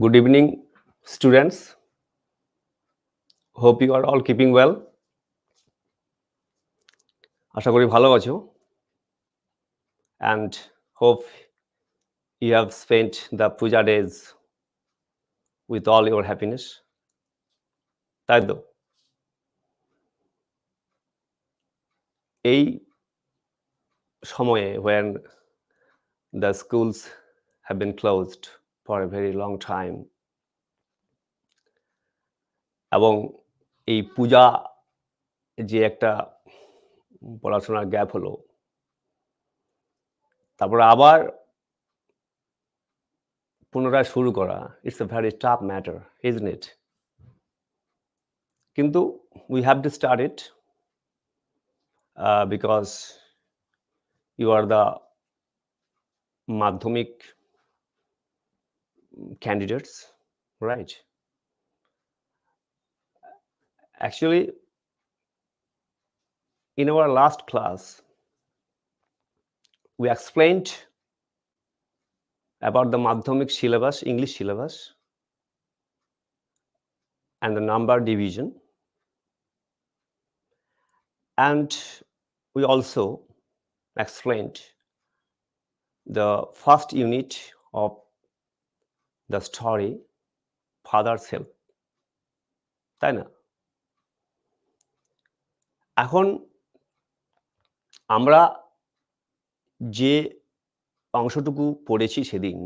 Good evening, students. Hope you are all keeping well. আশা করি ভালো আছো and hope you have spent the puja days with all your happiness. তাই তো? এই সময়ে when the schools have been closed for a very long time এবং এই পূজা যে একটা পড়াশোনার গ্যাপ হলো তারপরে আবার পুনরায় শুরু করা it's a very tough matter, isn't it? কিন্তু we have to start it because you are the madhyamik candidates, right? Actually, in our last class, we explained about the madhyamik syllabus, English syllabus, and the number division. And we also explained the first unit of the story, Father's Help. তাই না? এখন আমরা যে অংশটুকু পড়েছি সেদিন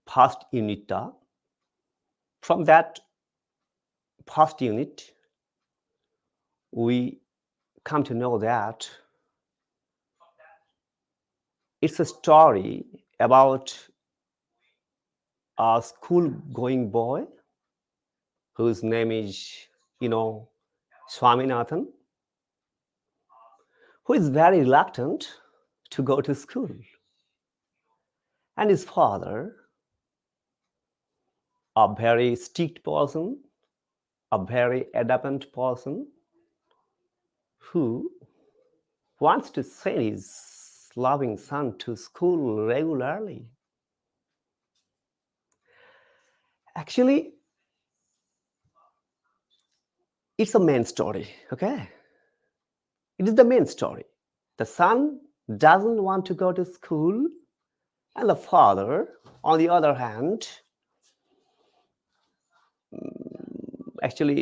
first ইউনিটটা, from that first unit we come to know that it's a story about a school-going boy whose name is, Swaminathan, who is very reluctant to go to school. And his father, a very strict person, a very adamant person, who wants to send his loving son to school regularly. Actually, it's a main story, okay? It is the main story. The son doesn't want to go to school, and the father, on the other hand, actually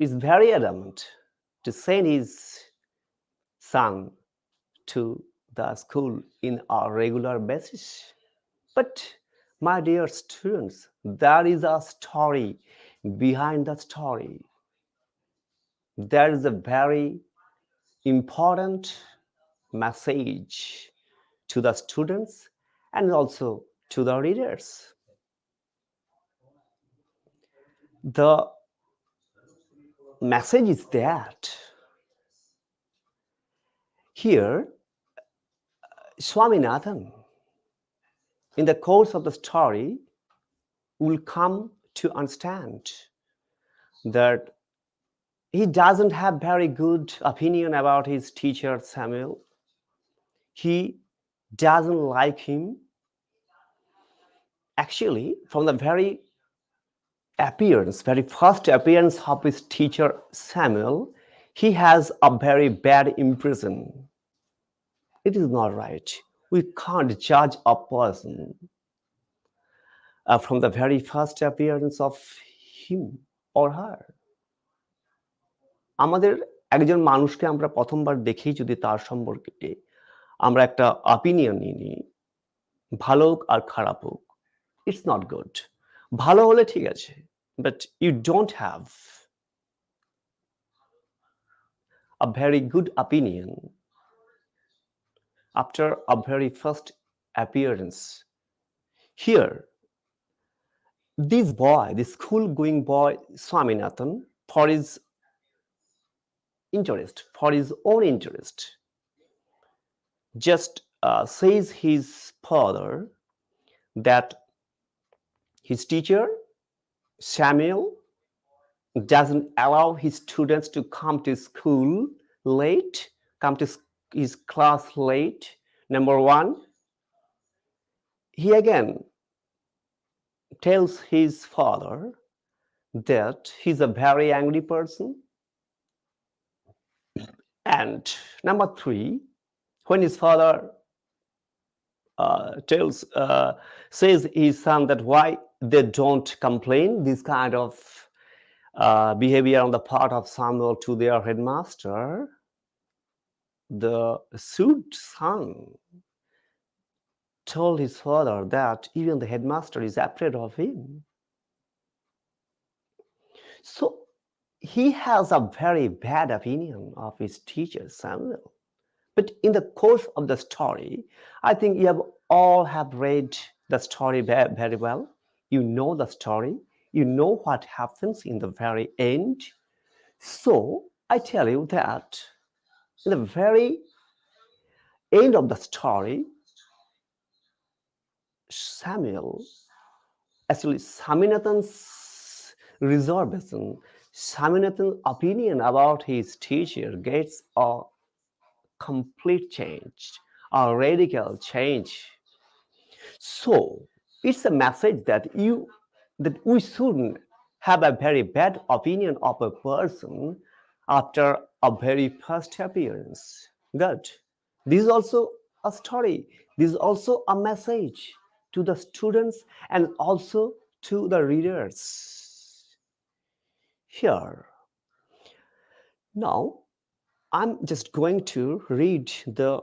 is very adamant to send his son to the school in a regular basis. But my dear students, there is a story behind the story. There is a very important message to the students and also to the readers. The message is that here Swaminathan, in the course of the story, will come to understand that he doesn't have very good opinion about his teacher Samuel. He doesn't like him. Actually, from the very first appearance of his teacher Samuel, he has a very bad impression. It is not right. We can't judge a person from the very first appearance of him or her. আমাদের একজন মানুষকে আমরা প্রথমবার দেখেই যদি তার সম্পর্কে আমরা একটা অপিনিয়ন নিই, ভালো হোক আর খারাপ হোক, it's not good. ভালো হলে ঠিক আছে, but you don't have a very good opinion after a very first appearance. Here, this school-going boy, Swaminathan, for his own interest, just says his father that his teacher, Samuel, doesn't allow his students to come to school late, come to his class late. Number one, he again tells his father that he's a very angry person. And number three, when his father tells says his son that why they don't complain this kind of behavior on the part of Samuel to their headmaster, the sued son told his father that even the headmaster is afraid of him. So he has a very bad opinion of his teacher Samuel. But in the course of the story, I think you have all have read the story very well. You know the story. You know what happens in the very end. So I tell you that in the very end of the story, Samuel, actually Swaminathan's reservation, Swaminathan's opinion about his teacher gets a complete change, a radical change. So it's a message that we shouldn't have a very bad opinion of a person after a very first appearance. Good. This is also a story. This is also a message to the students and also to the readers. Here. Now, I'm just going to read the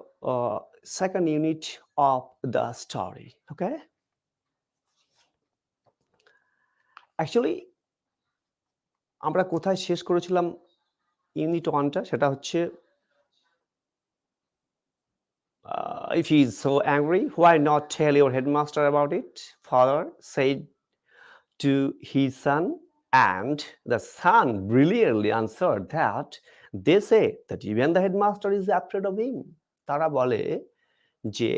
second unit of the story. Okay? Actually, আমরা কোথায় শেষ করেছিলাম unit 1টা সেটা হচ্ছে if he is so angry, why not tell your headmaster about it? Father said to his son, and the son brilliantly answered that they say that even the headmaster is afraid of him. তারা বলে যে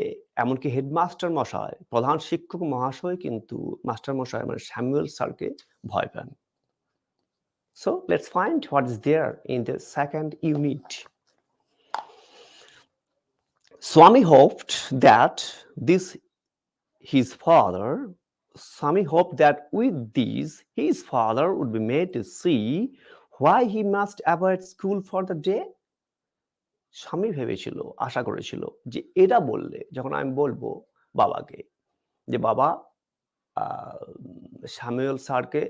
এমনকি headmaster মশাই, প্রধান শিক্ষক মহাশয় কিন্তু master মশাই মানে স্যামুয়েল স্যারকে ভয় পান। So let's find what is there in the second unit. Swami hoped that Swami hoped that with this his father would be made to see why he must avoid school for the day. স্বামী ভেবেছিল, আশা করেছিল যে এটা বললে, যখন আমি বলবো বাবাকে যে বাবা স্যামুয়েল স্যারকে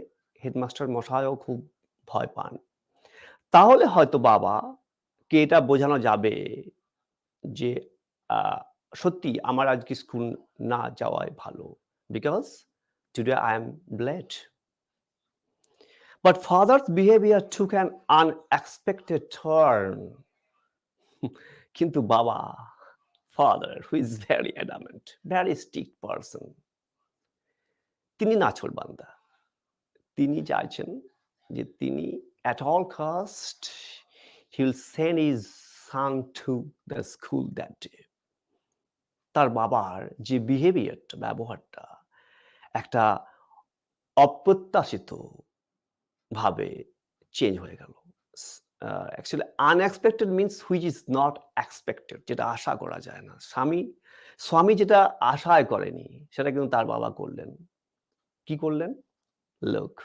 হেডমাস্টার মশাইও খুব ভয় পান, তাহলে হয়তো বাবাকে এটা বোঝানো যাবে যে সত্যি আমার আজকে স্কুল না যাওয়াই ভালো, because today I am late. But father's behavior took an unexpected turn. কিন্তু বাবা, father, who is very adamant, very strict person, তিনি নাছোড়বান্দা। তিনি চাইছেন যে তিনি at all cost he will send his son to the school that day. তার বাবার যে বিহেভিয়ারটা, ব্যবহারটা একটা অপ্রত্যাশিত ভাবে চেঞ্জ হয়ে গেল। Actually unexpected means which is not expected, যেটা আশা করা যায় না। স্বামী যেটা আশায় করেনি সেটা কিন্তু তার বাবা করলেন। কি করলেন? Look,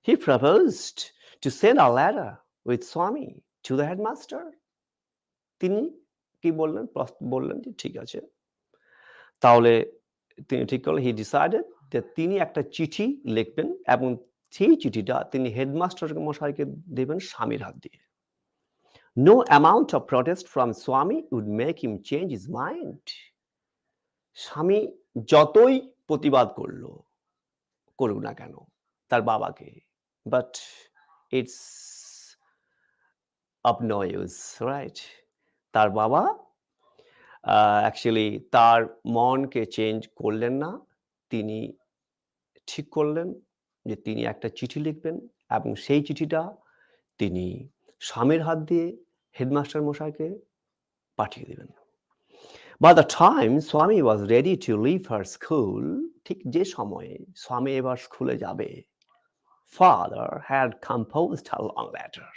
he proposed to send a letter with Swami to the headmaster. তিনি কি বললেন? বললেন যে ঠিক আছে। তাহলে তিনি ঠিক করলেন, he decided যে তিনি একটা চিঠি লিখবেন এবং সেই চিঠিটা তিনি হেডমাস্টার মশাইকে দেবেন স্বামীর হাত দিয়ে। No amount of protest from Swami would make him change his mind. স্বামী যতই প্রতিবাদ করুক না কেন তার বাবাকে, but it's of no use, right? তার বাবা অ্যাকচুয়ালি তার মনকে চেঞ্জ করলেন না। তিনি ঠিক করলেন যে তিনি একটা চিঠি লিখবেন এবং সেই চিঠিটা তিনি স্বামীর হাত দিয়ে হেডমাস্টার মশাইকে পাঠিয়ে দেবেন। By the time Swami was ready to leave her school, ঠিক যে সময়ে স্বামী এবার স্কুলে যাবে, father had composed a long letter.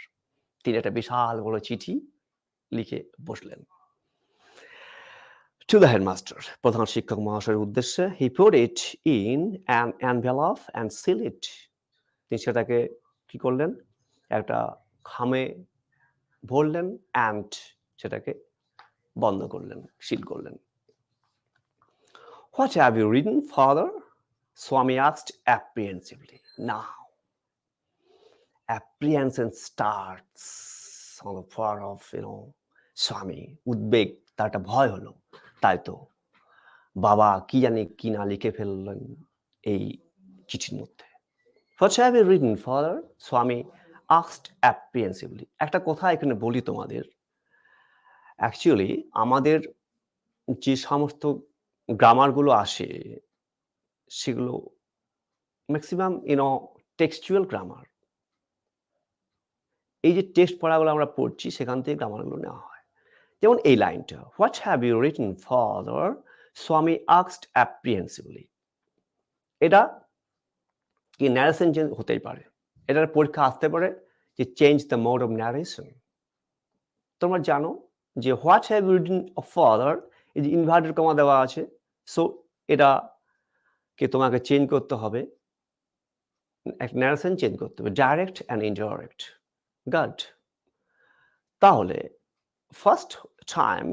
তিনি একটা বিশাল বড় চিঠি লিখে বসলেন। to the headmaster, প্রধান শিক্ষক মহাশয়ের উদ্দেশ্যে, he put it in an envelope and sealed it. তিনি সেটাকে কি করলেন, একটা খামে ভরলেন and সেটাকে বন্ধ করলেন, সিল করলেন। What have you written, father? Swami asked apprehensively. Now, apprehension starts on the part of, Swami. উদ্বেগ, তার একটা ভয় হলো, তাই তো বাবা কি জানি কি না লিখে ফেললেন এই চিঠির মধ্যে। What have you written, father? Swami asked apprehensively. একটা কথা এখানে বলি তোমাদের, অ্যাকচুয়ালি আমাদের যে সমস্ত গ্রামারগুলো আসে সেগুলো ম্যাক্সিমাম টেক্সচুয়াল গ্রামার। এই যে টেক্সট পড়াগুলো আমরা পড়ছি সেখান থেকে গ্রামারগুলো নেওয়া হয়। যেমন এই লাইনটা, what have you written father? স্বামী আস্কড অ্যাপ্রিহেন্সিভলি। এটা কি ন্যারেশন চেঞ্জ হতেই পারে, এটার পরীক্ষা আসতে পারে যে change the mode of narration. তোমরা জানো যে what have you written of father, এই যে ইনভার্টেড কমা দেওয়া আছে, সো এটাকে তোমাকে চেঞ্জ করতে হবে, একটা ন্যারেশন চেঞ্জ করতে হবে, ডাইরেক্ট অ্যান্ড ইনডাইরেক্ট। গুড। তাহলে first time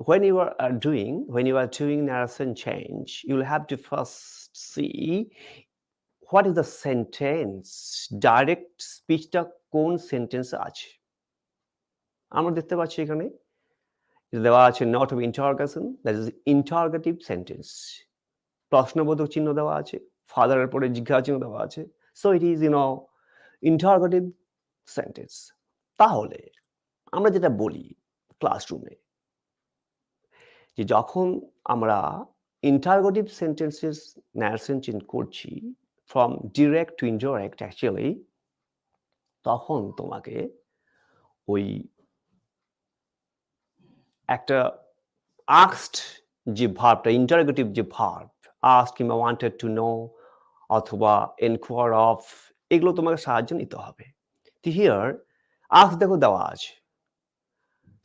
when you are doing narration change, you'll have to first see what is the sentence, direct speechটা কোন সেন্টেন্স আছে। আমরা দেখতে পাচ্ছি এখানে দেওয়া আছে not of interrogation, that is interrogative sentence, প্রশ্নবোধক চিহ্ন দেওয়া আছে, ফাদারের পরে জিজ্ঞাসা চিহ্ন দেওয়া আছে, so it is interrogative sentence। তাহলে আমরা যেটা বলি ক্লাসরুমে যে যখন আমরা ইন্টারোগেটিভ সেন্টেন্সেস ন্যারেশন চেঞ্জ করছি from direct to indirect, actually তখন তোমাকে ওই একটা আস্কড যে ভার্বটা, ইন্টারোগেটিভ যে ভার্ব, আস্ক কিংবা ওয়ান্টেড টু নো অথবা এনকোয়ার অফ, এগুলো তোমাকে সাহায্য নিতে হবে। তো হিয়ার আস্ক দেখো দেওয়া আছে,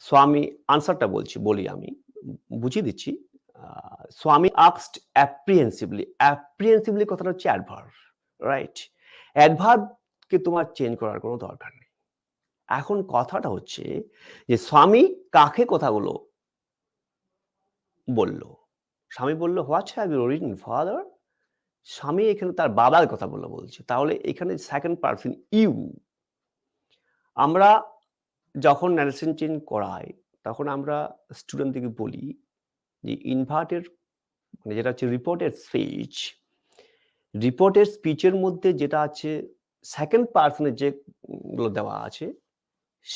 স্বামী আনসারটা বলি আমি বুঝিয়ে দিচ্ছি। স্বামী আস্কড অ্যাপ্রিহেন্সিভলি, অ্যাপ্রিহেন্সিভলি কথাটা হচ্ছে অ্যাডভার্ব, রাইট? অ্যাডভার্বকে তোমার চেঞ্জ করার কোনো দরকার নেই। এখন কথাটা হচ্ছে যে স্বামী কাকে কথাগুলো বলল? স্বামী বলল what have you written father? স্বামী এখানে তার বাবার কথা বলছে, তাহলে এখানে সেকেন্ড পারসন ইউ। আমরা যখন ন্যারেশন চেঞ্জ করাই তখন আমরা স্টুডেন্টদেরকে বলি যে ইনভার্টেড মানে যেটা হচ্ছে রিপোর্টেড স্পিচের মধ্যে যেটা আছে সেকেন্ড পার্সনের যেগুলো দেওয়া আছে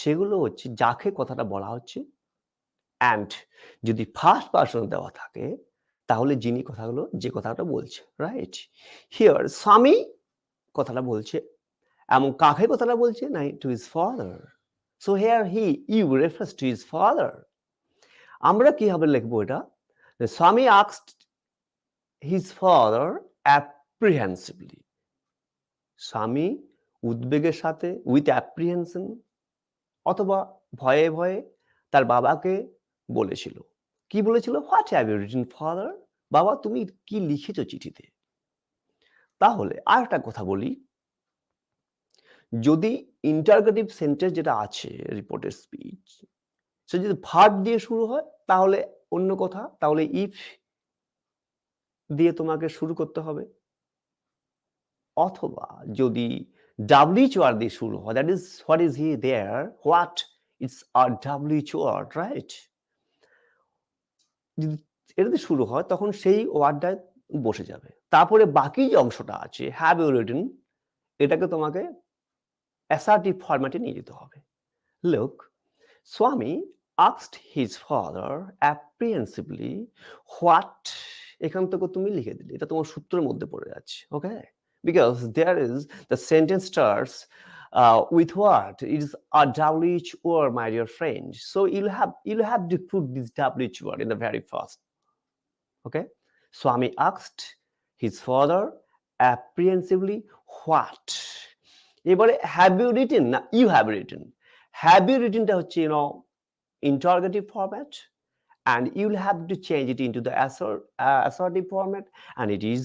সেগুলো হচ্ছে যাকে কথাটা বলা হচ্ছে, অ্যান্ড যদি ফার্স্ট পার্সনে দেওয়া থাকে তাহলে যিনি যে কথাটা বলছে, রাইট? হিয়ার স্বামী কথাটা বলছে এবং কাকে কথাটা বলছে না, to his father. So here you refers to his father. আমরা কিভাবে লিখবো এটা? স্বামী আস্কড his father apprehensively, স্বামী উদ্বেগের সাথে উইথ অ্যাপ্রিহেনশন অথবা ভয়ে ভয়ে তার বাবাকে বলেছিল। কি বলেছিল? What have you written father? বাবা তুমি কি লিখেছো চিঠিতে? তাহলে আর একটা কথা বলি, যদি ইন্টারোগেটিভ সেন্টেন্স যেটা আছে রিপোর্টেড স্পিচ, সে যদি ভার্ব দিয়ে শুরু হয় তাহলে অন্য কথা, তাহলে ইফ দিয়ে তোমাকে শুরু করতে হবে, অথবা যদি WH দিয়ে শুরু হয়, that is what is he there, what it's a WH, right? যদি এটা দিয়ে শুরু হয় তখন সেই ওয়ার্ডটায় বসে যাবে। তারপরে বাকি যে অংশটা আছে হ্যাভ ইউ রিটেন, এটাকে তোমাকে অ্যাসার্টিভ ফরম্যাটে নিয়ে যেতে হবে। লুক, স্বামী asked his father apprehensively what, এখান থেকে তুমি লিখে দিলে, এটা তোমার সূত্রের মধ্যে পড়ে যাচ্ছে, ওকে? Because there is the sentence starts with what? It is a WH word, my dear friend. So you'll have to put this WH word in the very first. Okay? Swami asked his father apprehensively what? এবারে have you written না you have written? Have you written টা হচ্ছে interrogative format, and you'll have to change it into the assertive format, and it is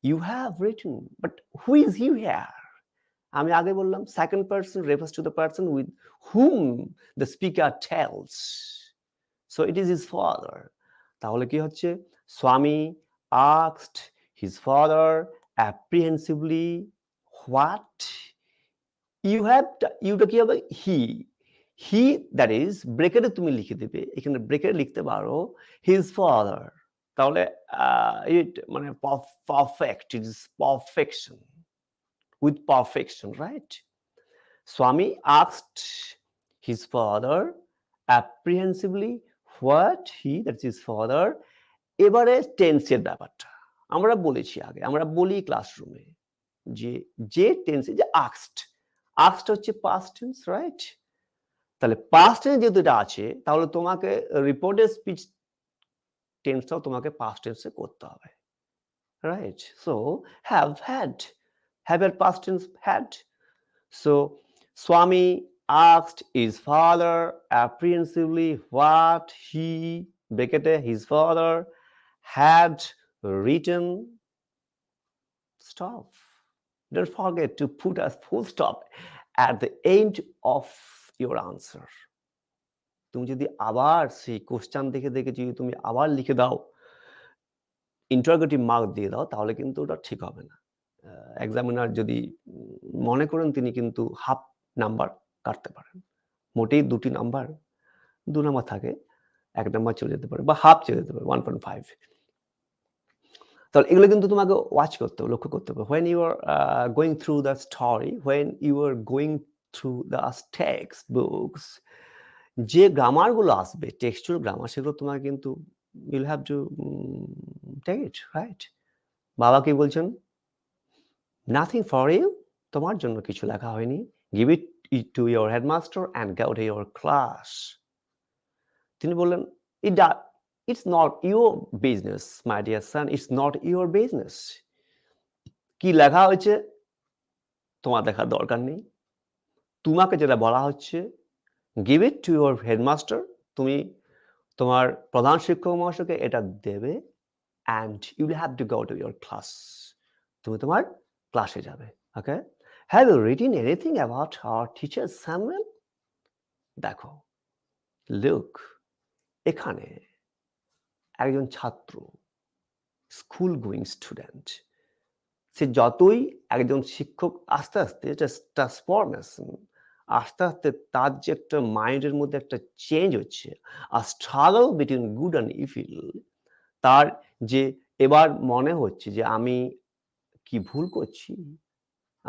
you have written. But who is you here? আমি আগে বললাম second person refers to the person with whom the speaker tells, so it is his father. তাহলে কি হচ্ছে, স্বামী asked his father apprehensively what ইউটা কি হবে, হি দ্যাট ইজ ব্রেকেটে তুমি লিখে দেবে, এখানে ব্রেকেটে লিখতে পারো হিজ ফাদার, তাহলে ইট মানে perfect, it is perfection, with perfection, right? স্বামী asked his father apprehensively what he, that's his father. এবারে টেন্সের ব্যাপারটা আমরা বলেছি আগে, আমরা বলি ক্লাসরুমে যে টেন্সে, যে asked হচ্ছে past tense, রাইট? তাহলে past tense যেহেতু এটা আছে, তাহলে তোমাকে রিপোর্টেড স্পিচ টেন্সটাও তোমাকে past tense করতে হবে, রাইট? সো have এর past tense had. So Swami asked his father apprehensively what he, his father, had written. Stop. Don't forget to put a full stop at the end of your answer. তুমি যদি আবার সেই question দেখে যদি তুমি আবার লিখে দাও, ইন্টারোগেটিভ মার্ক দিয়ে দাও, তাহলে কিন্তু ওটা ঠিক হবে না। এক্সামিনার যদি মনে করেন, তিনি কিন্তু হাফ নাম্বার কাটতে পারেন। মোটেই 2টি নাম্বার, 2 নাম্বার থাকে, 1 নাম্বার চলে যেতে পারে বা হাফ চলে যেতে পারে, 1.5। তাহলে এগুলো কিন্তু তোমাকে ওয়াচ করতে হবে, লক্ষ্য করতে হবে। when you are going through the story, when you are going through the text books, যে গ্রামারগুলো আসবে, টেক্সচুয়াল গ্রামার, সেগুলো তোমাকে কিন্তু you'll have to take it, right? বাবা কি বলছেন? nothing for you, তোমার জন্য কিছু লেখা হয়নি, give it to your headmaster and go to your class. তিনি বললেন, it's not your business my dear son, it's not your business. কি লেখা হয়েছে তোমার দেখার দরকার নেই, তোমাকে যেটা বলা হচ্ছে give it to your headmaster, তুমি তোমার প্রধান শিক্ষক মহাশয়কে এটা দেবে, and you will have to go to your class, তুমি তোমার ক্লাসে যাবে। ওকে, have you written anything about our teacher Samuel? দেখো, look, এখানে একজন ছাত্র, স্কুল গোয়িং স্টুডেন্ট, সে যতই একজন শিক্ষক আস্তে আস্তে ট্রান্সফরমেশন, আস্তে আস্তে তার যে একটা মাইন্ডের মধ্যে একটা চেঞ্জ হচ্ছে, আর struggle between good and evil, তার যে এবার মনে হচ্ছে যে আমি কি ভুল করছি,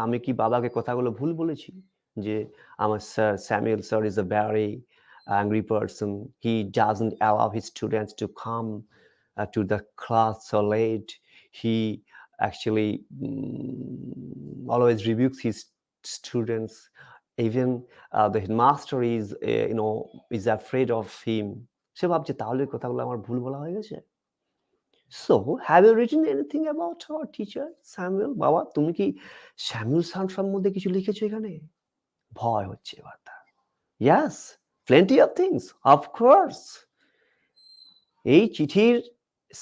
আমি কি বাবাকে কথাগুলো ভুল বলেছি, যে আমার sir Samuel sir is a very angry person, he doesn't allow his students to come to the class so late, he actually always rebukes his students, even the headmaster is is afraid of him. সে ভাবছে তাহলে কথাগুলো আমার ভুল বলা হয়ে গেছে। So have you written anything about our teacher Samuel? বাবা, তুমি কি স্যামুয়েল স্যার সম্বন্ধে কিছু লিখেছো এখানে? ভয় হচ্ছে এবার তার। Yes, plenty of things, of course. এই চিঠির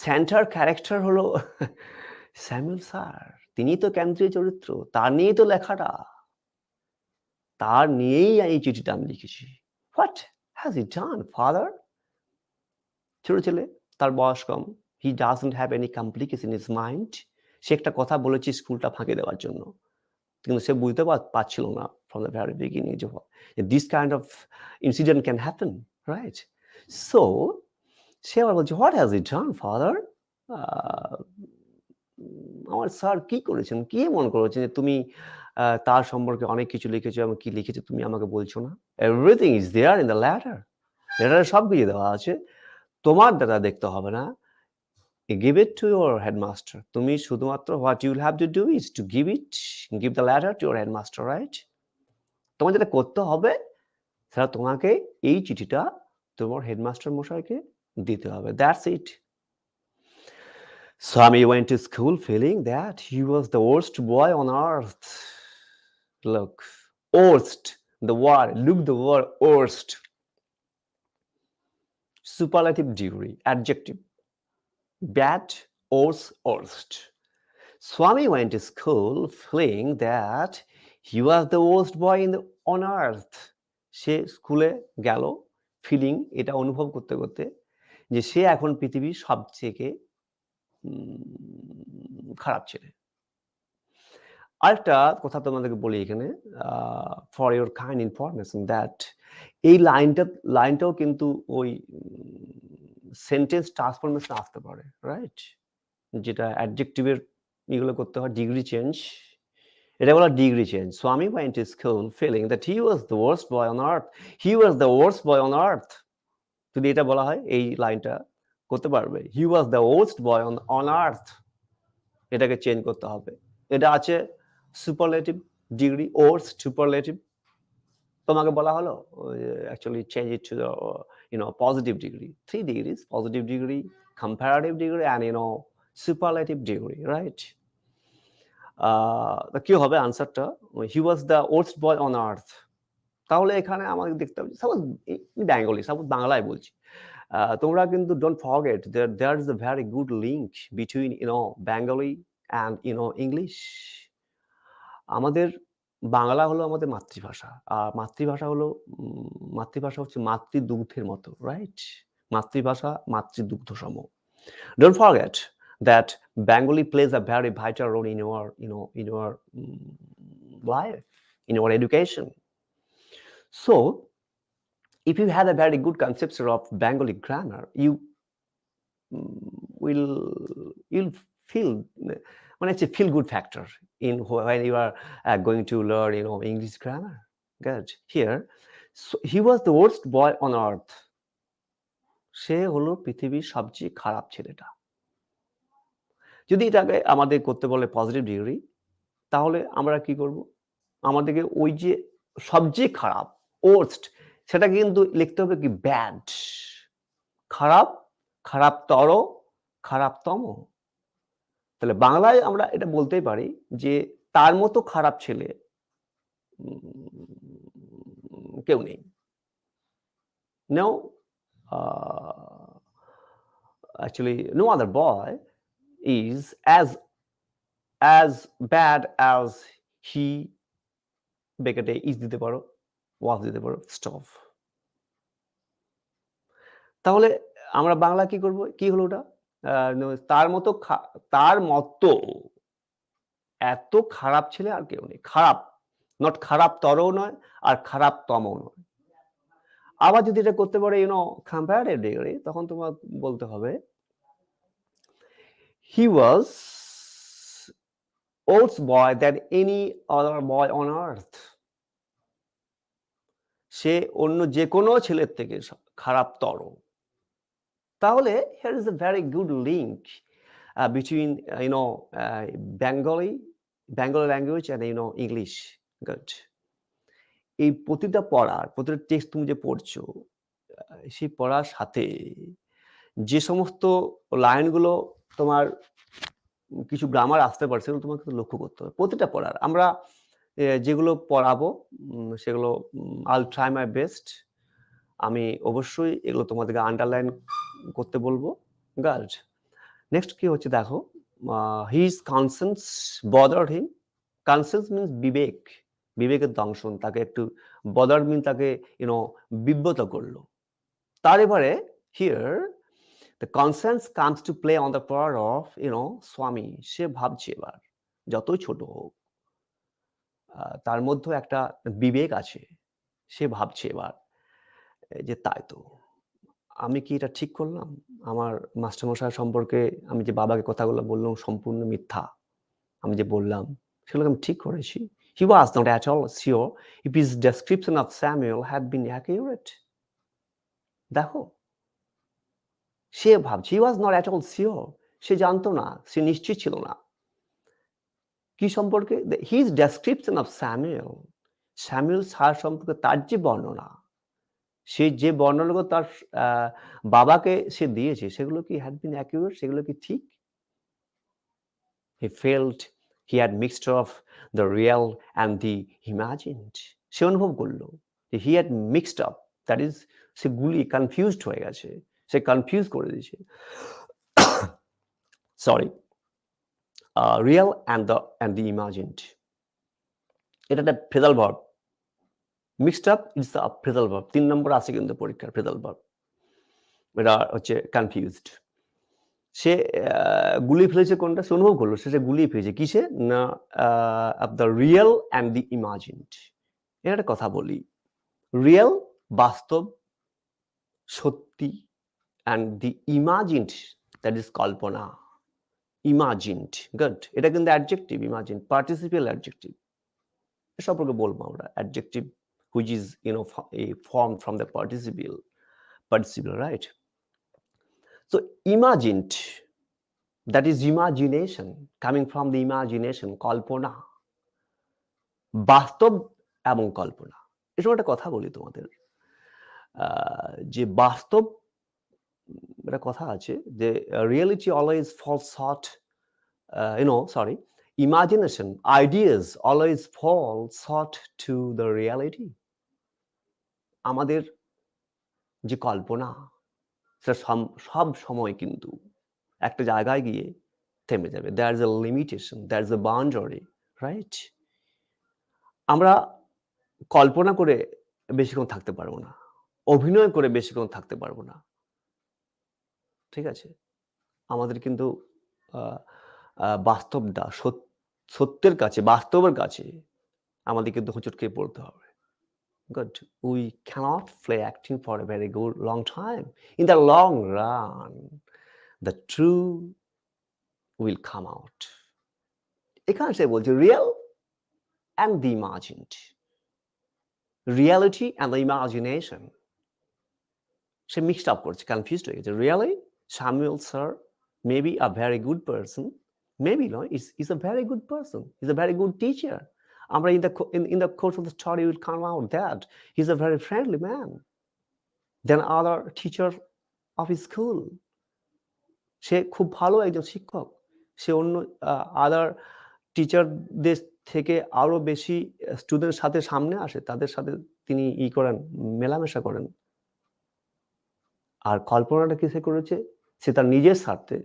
সেন্টার ক্যারেক্টার হলো স্যামুয়েল স্যার, তিনি তো কেন্দ্রীয় চরিত্র, তার নিয়েই তো লেখাটা, তার নিয়েই এই চিঠিটা আমি লিখেছি। What has he done, father? ছোট ছেলে, তার বয়স কম, he doesn't have any complication in his mind. সে একটা কথা বলেছে স্কুলটা ফাঁকি দেওয়ার জন্য, কিন্তু সে বুঝতে পারছিল না from the very beginning যে this kind of incident can happen, right? So সে আবার বলছে, what has he done, father? আমার স্যার কি করেছেন, কি মনে করেছেন যে তুমি তার সম্পর্কে অনেক কিছু লিখেছো, এবং কি লিখেছো তুমি আমাকে বলছো না? Everything is there in the letter, লেটারে সব কিছু দেওয়া আছে, তোমার দ্বারা দেখতে হবে না। give it to your headmaster, তুমি শুধুমাত্র what you will have to do is to give the letter to your headmaster, right? তোমার যেটা করতে হবে সেটা তোমাকে এই চিঠিটা তোমার হেডমাস্টার মশাইকে দিতে হবে, that's it. Swami went to school feeling that he was the worst boy on earth. Look, worst, the word, look, the word worst. superlative degree, adjective, bad, worst. Swami went to school feeling that he was the worst boy on earth. সে স্কুলে গেল feeling, এটা অনুভব করতে করতে যে সে এখন পৃথিবীর সবথেকে খারাপ ছেলে। আরেকটা কথা তোমাদেরকে বলি এখানে, for your kind information, that এই লাইনটাও কিন্তু ওই সেন্টেন্স ট্রান্সফরমেশন আসতে পারে, রাইট? যেটা অ্যাডজেক্টিভের এগুলো করতে হয় ডিগ্রি চেঞ্জ, এটা বলা degree change. Swami went to school feeling that he was the worst boy on earth, he was the worst boy on earth. যদি এটা বলা হয় এই লাইনটা করতে পারবে, he was the worst boy on earth, এটাকে চেঞ্জ করতে হবে। এটা আছে সুপারলেটিভ ডিগ্রি, ওয়ার্স্ট সুপারলেটিভ। তোমাকে বলা হলো actually change it to the positive degree, 3 degrees, positive degree, comparative degree, and superlative degree, right? কি হবে আনসারটা? He was the worst boy on earth. তাহলে এখানে আমাকে দেখতে হবে, সাপোজ বেঙ্গলি, সাপোজ বাংলায় বলছি, তোমরা কিন্তু don't forget there is a very good link between Bengali and English. আমাদের বাংলা হলো আমাদের মাতৃভাষা, আর মাতৃভাষা হচ্ছে মাতৃদুগ্ধের মতো, রাইট? মাতৃভাষা মাতৃদুগ্ধ সম। Don't forget that Bengali plays a very vital role in your life, in your education. So, if you have a very good conception of Bengali grammar, you'll feel, when it's a feel good factor in when you are going to learn English grammar. Good. Here, so he was the worst boy on earth. সে হলো পৃথিবীর সবচেয়ে খারাপ ছেলেটা। যদি এটাকে আমাদের করতে বলে পজিটিভ ডিগ্রি, তাহলে আমরা কি করব? আমাদেরকে ওই যে সবচেয়ে খারাপ, ওয়ার্স্ট, সেটাকে কিন্তু লিখতে হবে কি ব্যাড, খারাপ, খারাপতর, খারাপতম। তাহলে বাংলায় আমরা এটা বলতেই পারি যে তার মতো খারাপ ছেলে কেউ নেই। No, actually no other boy is as bad as he, ব্র্যাকেটে ইজ দিতে পারো, ওয়াজ দিতে পারো, স্টপ। তাহলে আমরা বাংলা কি করব? কি হলো ওটা? তার মতো এত খারাপ ছেলে আর কেউ নেই। খারাপ, নট খারাপতরও নয় আর খারাপতমও নয়। আবার যদি এটা করতে পারে কম্পারেটিভ ডিগ্রি, তখন তোমার বলতে হবে হি ওয়াজ worse boy than any other boy on earth. সে অন্য যে কোনো ছেলের থেকে খারাপতর। তাহলে here is a very good link between Bengali language and English. Good. এই প্রতিটা টেক্সট তুমি যে পড়ছো, সেই পড়ার সাথে যে সমস্ত লাইনগুলো তোমার কিছু গ্রামার আসতে পারে, সেগুলো তোমাকে লক্ষ্য করতে হবে প্রতিটা পড়ার। আমরা যেগুলো পড়াবো সেগুলো I'll try my best, আমি অবশ্যই এগুলো তোমাদেরকে আন্ডারলাইন করতে বলবো। গার্ড, নেক্সট কি হচ্ছে দেখো, হিজ কনসেন্স বদার্ড হিম। কনসেন্স মিনস বিবেক, বিবেকের দংশন, তাকে একটু বদার্ড মিন তাকে বিব্রত করলো। তার এবারে here the conscience comes to play on the part of স্বামী। সে ভাবছে এবার যতই ছোট হোক, তার মধ্যে একটা বিবেক আছে। সে ভাবছে এবার যে তাই তো, আমি কি এটা ঠিক করলাম? আমার মাস্টারমশাই সম্পর্কে আমি যে বাবাকে কথাগুলো বললাম সম্পূর্ণ মিথ্যা, আমি যে বললাম সেগুলো আমি ঠিক করেছি। He was not at all sure if his description of Samuel had been accurate. দেখো, সে ভাবছে he was not at all sure, সে জানতো না, সে নিশ্চিত ছিল না কি সম্পর্কে? his description of Samuel, Samuel sir সম্পর্কে তার যে বর্ণনা, সে যে বর্ণনাগুলো তার বাবাকে সে দিয়েছে, সেগুলো কি had been accurate, সেগুলো কি ঠিক? He felt he had mixed of the real and the imagined. সে অনুভব করলো যে he had mixed up, that is say confused হয়ে গেছে। সে কনফিউজ করে দিয়েছে। Sorry, real and the imagined, এটা একটা phrasal verb. Mixed up it's a phrasal verb. 3 নম্বর আছে কিন্তু পরীক্ষার ফ্রেজাল ভার্ব। এটা হচ্ছে কনফিউজড। সে গুলিয়ে ফেলেছে কোনটা? সে অনুভব করলো সে গুলিয়ে ফেলেছে কিসে? না, of the real and the imagined. এর একটা কথা বলি, রিয়েল বাস্তব, সত্যি, and the imagined that is কল্পনা। Imagined, good. এটা কিন্তু অ্যাডজেক্টিভ, ইমাজিন পার্টিসিপিয়াল অ্যাডজেক্টিভ। এ সম্পর্কে বলবো আমরা, adjective which is form from the participial, right? So imagined, that is imagination, coming from the imagination, কল্পনা, বাস্তব এবং কল্পনা। এসব একটা কথা বলি তোমাদের, যে বাস্তব, একটা কথা আছে যে reality always falls short, sorry, imagination, ideas always fall short to the reality. আমাদের যে কল্পনা সেটা সব সময় কিন্তু একটা জায়গায় গিয়ে থেমে যাবে। There is a limitation, there is a boundary, right? আমরা কল্পনা করে বেশিক্ষণ থাকতে পারবো না, অভিনয় করে বেশিক্ষণ থাকতে পারবো না, ঠিক আছে? আমাদের কিন্তু বাস্তবটা, সত্যের কাছে, বাস্তবের কাছে আমাদের কিন্তু হোঁচট খেয়ে পড়তে হবে। Good. We cannot play acting for a very good long time. In the long run the true will come out. এখানে সে বলছে real and the imagined, reality and the imagination. সে মিক্সড আপ করছে, কনফিউজড হয়ে গেছে। Really Samuel sir may be a very good person, maybe no, is a very good person, he's a very good teacher. আমরা in the course of the story will come out that he's a very friendly man than other teacher of his school. সে খুব ভালো একজন শিক্ষক, সে অন্য আদার টিচারদের থেকে আরো বেশি স্টুডেন্টের সাথে সামনে আসে, তাদের সাথে তিনি করেন, মেলামেশা করেন। আর কল্পনাটা কিসে করেছে? সে তার নিজের স্বার্থে,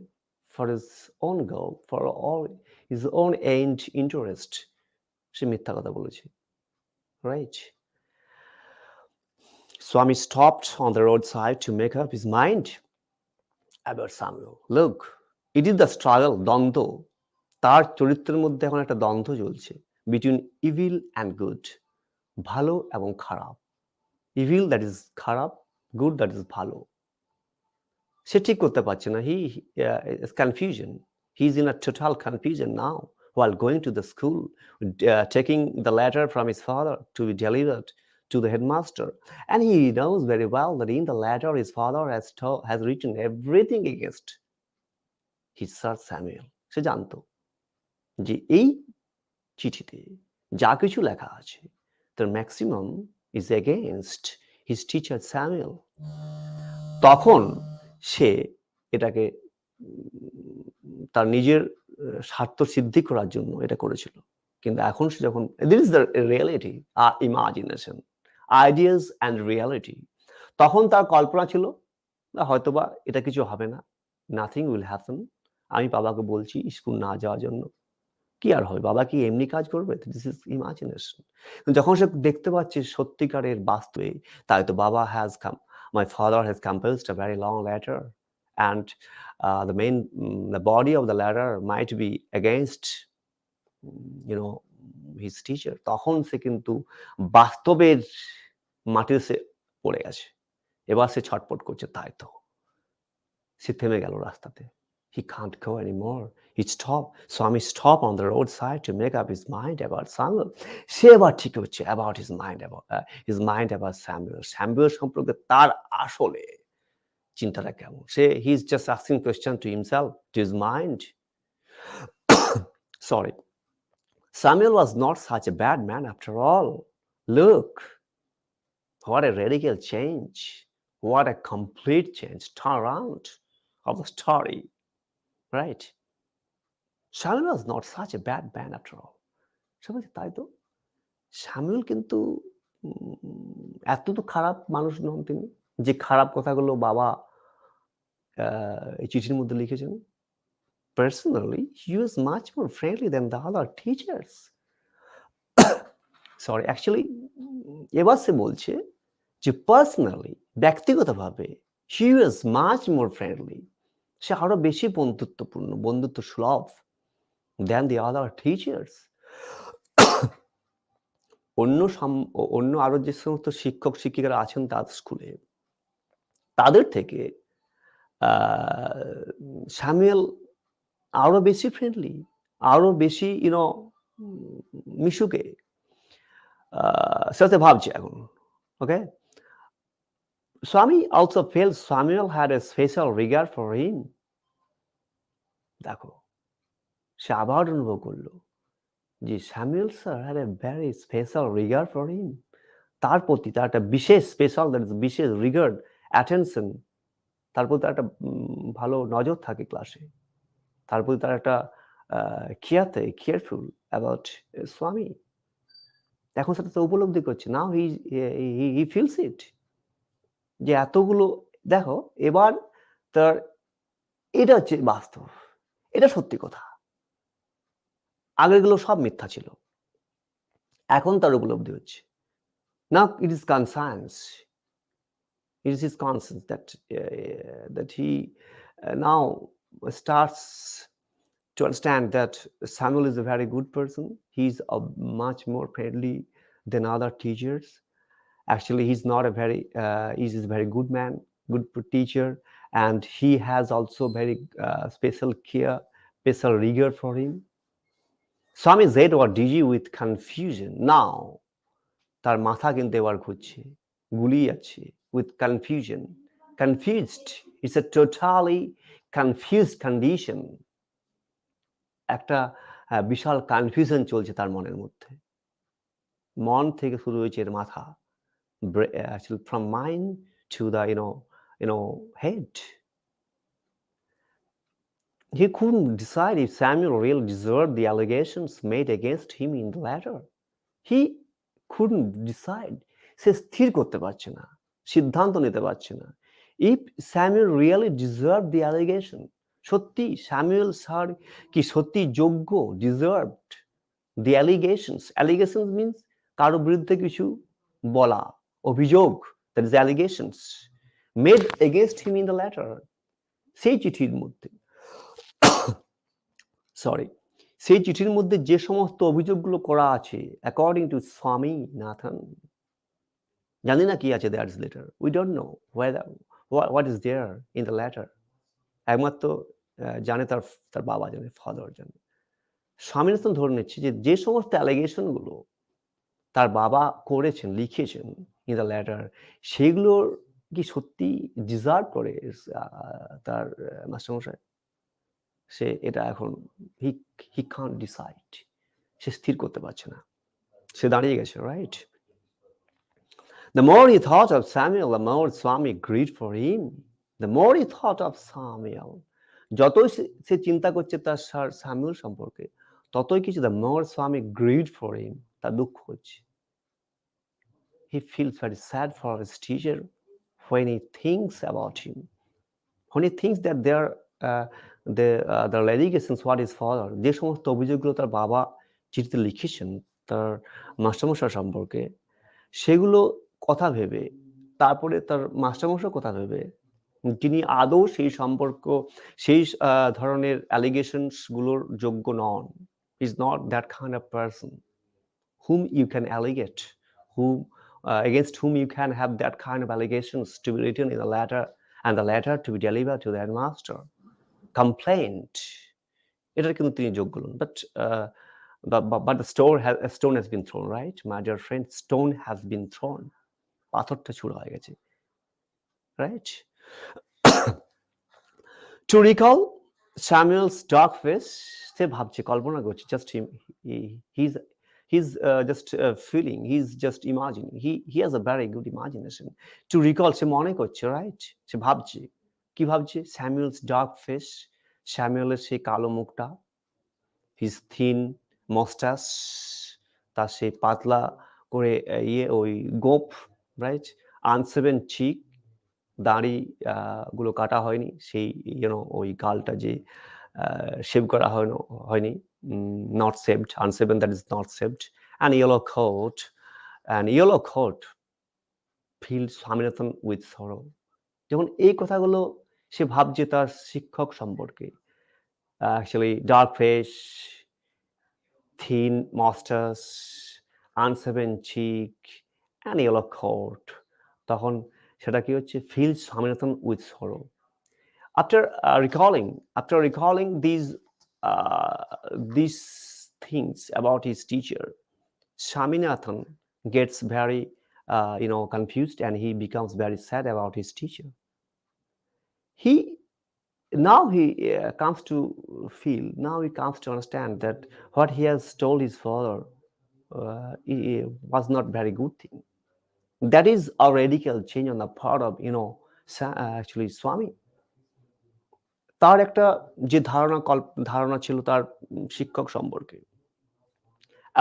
for his own goal, for all his own end interest, সে মিথ্যা কথা বলেছে, right? Swami stopped on the roadside to make up his mind about Samuel. Look, it is the struggle, দ্বন্দ্ব। তার চরিত্রের মধ্যে এখন একটা দ্বন্দ্ব চলছে, বিটুইন ইভিল অ্যান্ড গুড, ভালো এবং খারাপ। ইভিল দ্যাট ইজ খারাপ, গুড দ্যাট ইজ ভালো। সে ঠিক করতে পারছে না। হি is confusion. He's in a total confusion now while going to the school, taking the letter from his father to be delivered to the headmaster. And he knows very well that in the letter his father has written everything against his son Samuel. সে জানতো যে এই চিঠিতে যা কিছু লেখা আছে তার maximum is against his teacher Samuel. তখন সে এটাকে তার নিজের স্বার্থ সিদ্ধি করার জন্য এটা করেছিল। কিন্তু এখন সে যখন, this is the reality, imagination, ideas and reality. তখন তার কল্পনা ছিল হয়তোবা এটা কিছু হবে না, নাথিং উইল হ্যাপেন। আমি বাবাকে বলছি স্কুল না যাওয়ার জন্য, কি আর হবে, বাবা কি এমনি কাজ করবে? This is imagination. যখন সে দেখতে পাচ্ছে সত্যিকারের বাস্তবে, তাই তো বাবা has come, my father has composed a very long letter and the body of the letter might be against his teacher. তখন সে কিন্তু বাস্তবের মাটিতে সে পড়ে গেছে, এবার সে ছটপট করছে, তাই তো সে থেমে গেল রাস্তাতে। He can't go anymore. He stopped. Swami stopped on the roadside to make up his mind about Samuel. সে এবার ঠিক হচ্ছে about his mind about Samuel. Samuel সম্পর্কে তার আসলে চিন্তাটা কেমন। সে he is just asking question to himself, to his mind. Sorry. Samuel was not such a bad man after all. Look, what a radical change. What a complete change, turnaround of the story. Right? Samuel was not such a bad man after all. সে বলছে তাই তো, Samuel কিন্তু এত তো খারাপ মানুষ নন তিনি, যে খারাপ কথাগুলো বাবা এই চিঠির মধ্যে লিখেছেন, personally he was much more friendly than the other teachers. Sorry, actually এবার সে বলছে যে পার্সোনালি, ব্যক্তিগতভাবে he was much more friendly, সে আরো বেশি বন্ধুত্বপূর্ণ, বন্ধুত্ব সুলভ than the other teachers. অন্য আরো যে সমস্ত শিক্ষক শিক্ষিকারা আছেন তার স্কুলে, তাদের থেকে স্যামুয়েল আরো বেশি ফ্রেন্ডলি, আরো বেশি মিশুকে। সেটা ভাবছি এখন। ওকে, Swami also felt Samuel had a special regard for him. দেখো, সে আবার অনুভব করলো যে Samuel sir had a very special regard for him, তার প্রতি তার একটা বিশেষ স্পেশাল, বিশেষ রিগার্ড, অ্যাটেনশন, তার প্রতি একটা ভালো নজর থাকে ক্লাসে, তার প্রতি তার একটা কেয়ারফুল অ্যাবাউট স্বামী। এখন সেটা তো উপলব্ধি করছে, নাও হি ফিলস ইট, যে এতগুলো দেখো এবার তার, এটা হচ্ছে বাস্তব, এটা সত্যি কথা, আগেরগুলো সব মিথ্যা ছিল, এখন তার উপলব্ধি হচ্ছে। Now it is conscience, it is his conscience that he now starts to understand that Samuel is a very good person. He's much more friendly than other teachers. Actually, he's not a very he's a very good man, good teacher, and he has also very special care, special rigor for him. Swami Z or DG with confusion. Now তার মাথা কিন্তু এবার ঘুরছে, গুলিয়ে যাচ্ছে, with confusion, confused, it's a totally confused condition. একটা বিশাল confusion চলছে তার মনের মধ্যে, মন থেকে শুরু হয়েছে এর মাথা, actually from mind to the head. He couldn't decide if Samuel really deserved the allegations made against him in the letter. He couldn't decide, সে স্থির করতে পারছে না, সিদ্ধান্ত নিতে পারছে না, if Samuel really deserved the allegation, সত্যি স্যামুয়েল স্যার কি সত্যি যোগ্য, deserved the allegations. Allegations means কারো বিরুদ্ধে কিছু বলা, অভিযোগ, that is allegations made against him in the letter, সেই চিঠির মধ্যে, সরি, সেই চিঠির মধ্যে যে সমস্ত অভিযোগগুলো করা আছে অ্যাকর্ডিং টু স্বামী নাথন, জানি না কি আছে that letter, we don't know what is there in the letter, একমাত্র জানে তার বাবা জানে, ফাদার জানে। স্বামীনাথন ধরে নিচ্ছে যে সমস্ত অ্যালিগেশনগুলো তার বাবা করেছেন, লিখেছেন ইন দ্য লেটার, সেগুলোর কি সত্যি ডিজার্ভ করে তার মাস্টারমশাই, সে এটা এখন হি কান্ট ডিসাইড, সে স্থির করতে পারছে না, সে দাঁড়িয়ে গেছে, right? The more he thought of Samuel, the more Swami grieved for him. The more he thought of Samuel, যতই সে চিন্তা করছে তার স্যামুয়েল সম্পর্কে, ততই কিছু the more Swami grieved for him, তার দুঃখ হচ্ছে। He feels very sad for his teacher when he thinks about him, when he thinks that the allegations what his father, যে সমস্ত অভিযোগগুলো তার বাবা চিঠিতে লিখেছেন তার মাস্টারমশাই সম্পর্কে, সেগুলো কথা ভেবে, তারপরে তার মাস্টারমশাই কথা ভেবে, যিনি আদৌ সেই সম্পর্ক, সেই ধরনের অ্যালিগেশনস গুলোর যোগ্য নন, is not that kind of person whom you can allegate, against whom you can have that kind of allegations to be written in a letter, and the letter to be delivered to the headmaster. Complaint, এটার কিন্তু তিনি যোগ্য নন, but the stone has been thrown, right my dear friend, stone has been thrown, পাথরটা ছুড়া হয়ে গেছে, right? To recall Samuel's dark face, সে ভাবছে, কল্পনা করছে, just he's just feeling, he's just imagining, he has a very good imagination. To recall, সে মনে করছে, right? সে ভাবছে, কি ভাবছে? Samuel's dark face, স্যামুয়েলের সেই কালো মুখটা, his thin mustache, তার সেই পাতলা করে ওই গোপ, রাইট? Unshaven cheek, দাড়ি গুলো কাটা হয়নি, সেই ওই গালটা যে শেভ করা হয়নি, not shaved, unshaven, that is not shaved, and yellow coat filled Swaminathan with sorrow. যখন এই কথাগুলো সে ভাবছে তার শিক্ষক সম্পর্কে, actually dark face, thin mustache, unshaven cheek, and yellow coat, তখন সেটা কি হচ্ছে, filled Swaminathan with sorrow. After recalling these things about his teacher, Swaminathan gets very confused, and he becomes very sad about his teacher. He comes to understand that what he has told his father was not very good thing. That is a radical change on the part of actually Swami. তার একটা যে ধারণা ছিল তার শিক্ষক সম্পর্কে,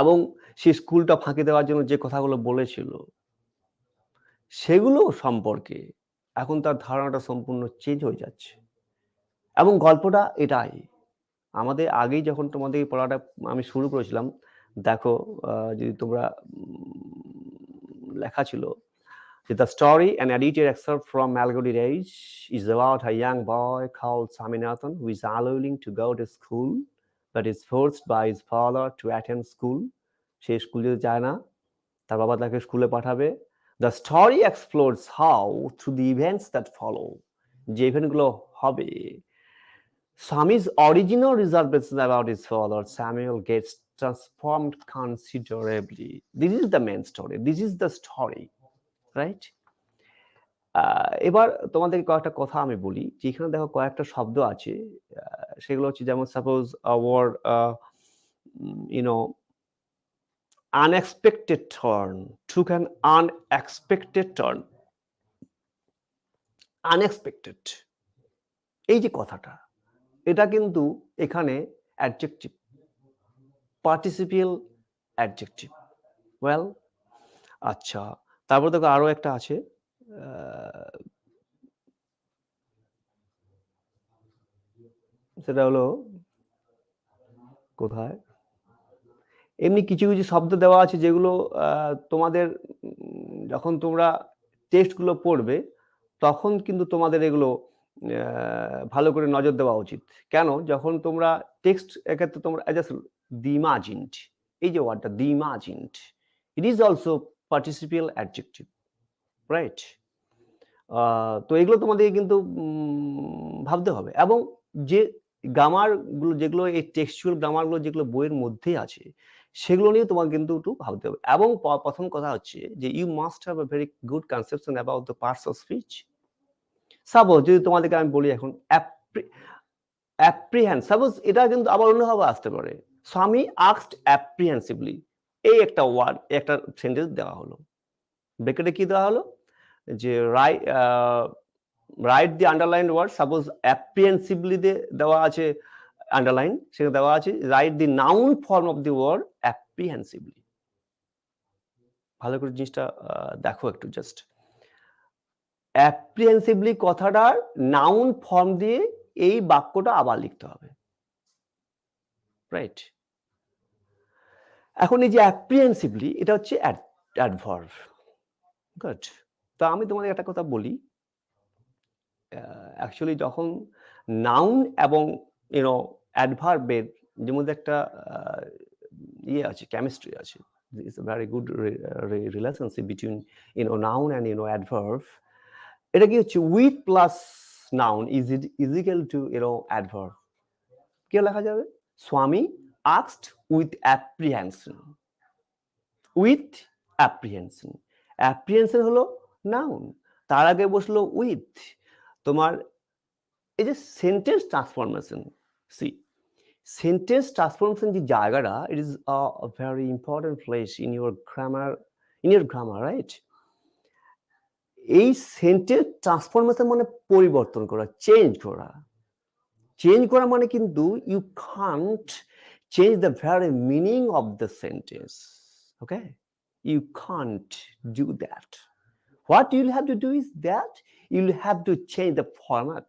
এবং সে স্কুলটা ফাঁকি দেওয়ার জন্য যে কথাগুলো বলেছিল সেগুলো সম্পর্কে এখন তার ধারণাটা সম্পূর্ণ চেঞ্জ হয়ে যাচ্ছে। এবং গল্পটা এটাই, আমাদের আগেই যখন তোমাদের পড়াটা আমি শুরু করেছিলাম, দেখো যদি তোমরা লেখা ছিল যে the story, an edited excerpt from Malgudi Days, is about a young boy called Swaminathan who is unwilling to go to school but is forced by his father to attend school. Say school যেতে চায় না, তার বাবা তাকে স্কুলে পাঠাবে। The story explores how through the events that follow, যে ইভেন্টগুলো হবে, Swami's original reservations about his father Samuel gets transformed considerably. This is the main story, this is the story, right? এবার তোমাদের কয়েকটা কথা আমি বলি, যেখানে দেখো কয়েকটা শব্দ আছে, সেগুলো হচ্ছে যেমন suppose word unexpected turn, took an unexpected turn, unexpected, এই যে কথাটা, এটা কিন্তু এখানে অ্যাডজেক্টিভ, পার্টিসিপিয়াল অ্যাডজেক্টিভ। ওয়েল, আচ্ছা, তারপর দেখো আরো একটা আছে, সেটা হলো কোথায়, এমনি কিছু কিছু শব্দ দেওয়া আছে যেগুলো তোমাদের যখন তোমরা টেক্সটগুলো পড়বে তখন কিন্তু তোমাদের এগুলো ভালো করে নজর দেওয়া উচিত। কেন, যখন তোমরা টেক্সট এক্ষেত্রে তোমরা the imagined, এই যে ওয়ার্ডটা the imagined, it is also participial adjective, right? তো এগুলো তোমাদেরকে কিন্তু ভাবতে হবে, এবং যে গ্রামারগুলো যেগুলো এই টেক্সচুয়াল গ্রামারগুলো যেগুলো বইয়ের মধ্যেই আছে সেগুলো নিয়ে তোমাকে কিন্তু একটু ভাবতে হবে। এবং প্রথম কথা হচ্ছে যে you must have a very good conception about the parts of speech. Suppose যদি তোমাদেরকে আমি বলি এখন অ্যাপ্রিহেন্ড, সাপোজ এটা কিন্তু আবার অন্যভাবে আসতে পারে, স্বামী আস্কড অ্যাপ্রিহেন্সিভলি, এই একটা ওয়ার্ড, একটা সেন্টেন্স দেওয়া হলো, ব্রেকেটে কি দেওয়া হলো যে write the underline word, suppose apprehensively দেওয়া আছে আন্ডারলাইন, সেখানে দেওয়া আছে write the noun form of the word apprehensively. ভালো করে জিনিসটা দেখো একটু, জাস্ট অ্যাপ্রিহেন্সিভলি কথাটার নাউন ফর্ম দিয়ে এই বাক্যটা আবার লিখতে হবে, রাইট? এখন এই যে অ্যাপ্রিহেন্সিভলি, এটা হচ্ছে অ্যাডভার্ব, গুড। তো আমি তোমাদের একটা কথা বলি, অ্যাকচুয়ালি যখন নাউন এবং অ্যাডভার্বের যে মধ্যে একটা ইয়ে আছে, কেমিস্ট্রি আছে, it's a very good relationship between noun and adverb. এটা কি হচ্ছে, with plus noun is equal to adverb. কি লেখা যাবে? স্বামী asked with apprehension, with apprehension, apprehension হলো নাউন, তার আগে বসলো উইথ। তোমার এই যে সেন্টেন্স ট্রান্সফরমেশন, সেন্টেন্স ট্রান্সফরমেশন যে জায়গাটা, it is a very important place in your grammar, right? এই সেন্টেন্স ট্রান্সফরমেশন মানে পরিবর্তন করা, চেঞ্জ করা। চেঞ্জ করা মানে কিন্তু you can't change the very meaning of the sentence, okay? You can't do that. What you'll have to do is that you'll have to change the format,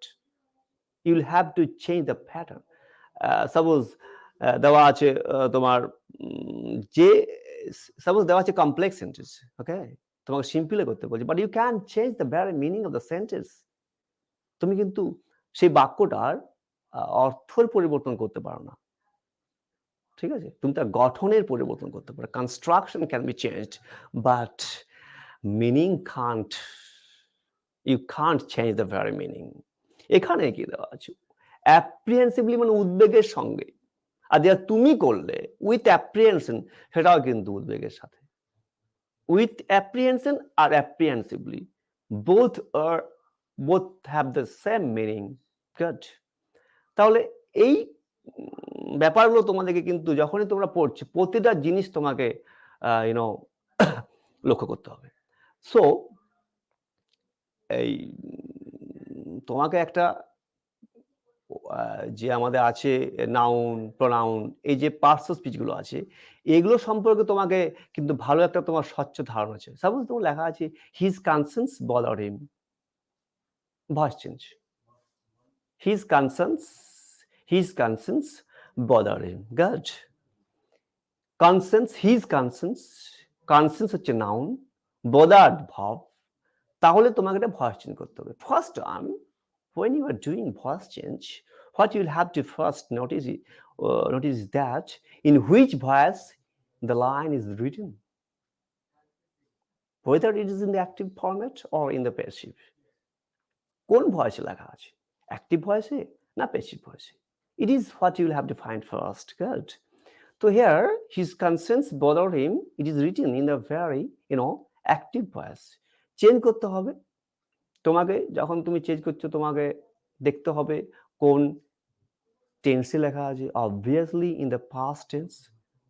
you'll have to change the pattern. Suppose দেওয়া আছে তোমার যে suppose দেওয়া আছে complex sentence, ওকে, তোমাকে সিম্পলে করতে বলছে, but you can change the very meaning of the sentence. তুমি কিন্তু সেই বাক্যটার অর্থের পরিবর্তন করতে পারো না, ঠিক আছে, তুমি তার গঠনের পরিবর্তন করতে পারো, construction can be changed, but meaning can't, you can't change the very meaning. এখানে কি দেওয়া আছে, অ্যাপ্রিহেন্সিভলি মানে উদ্বেগের সঙ্গে, আর যেটা তুমি করলে উইথ অ্যাপ্রিহেনশন, সেটাও কিন্তু উদ্বেগের সাথে। উইথ অ্যাপ্রিহেনশন আর apprehensively both have the same meaning. Good. তাহলে এই ব্যাপারগুলো তোমাদেরকে কিন্তু যখনই তোমরা পড়ছো, প্রতিটা জিনিস তোমাকে ইউনো লক্ষ্য করতে হবে। সো এই তোমাকে একটা যে আমাদের আছে নাউন, প্রোনাউন, এই যে পার্টস অফ স্পিচ গুলো আছে, এগুলো সম্পর্কে তোমাকে কিন্তু ভালো একটা তোমার স্বচ্ছ ধারণা আছে। সাপোজ তোমার লেখা আছে his concerns bother him, voice change, his concerns bother him. Good. Concerns, his concerns হচ্ছে নাউন, বদার্ড ভার্ব, তাহলে তোমাকে একটা ভয়েস চেঞ্জ করতে হবে। First time when you are doing voice change, what you'll have to first notice is that in which voice the line is written, whether it is in the active format or in the passive. কোন ভয়েসে লেখা আছে, active ভয়েসে না passive ভয়েসে? It is what you'll have to find first. Good. So here his concerns bother him, it is written in the very active voice. Change করতে হবে তোমাকে, যখন তুমি change করছো তোমাকে দেখতে হবে কোন টেন্সে লেখা আছে। Obviously in the past tense,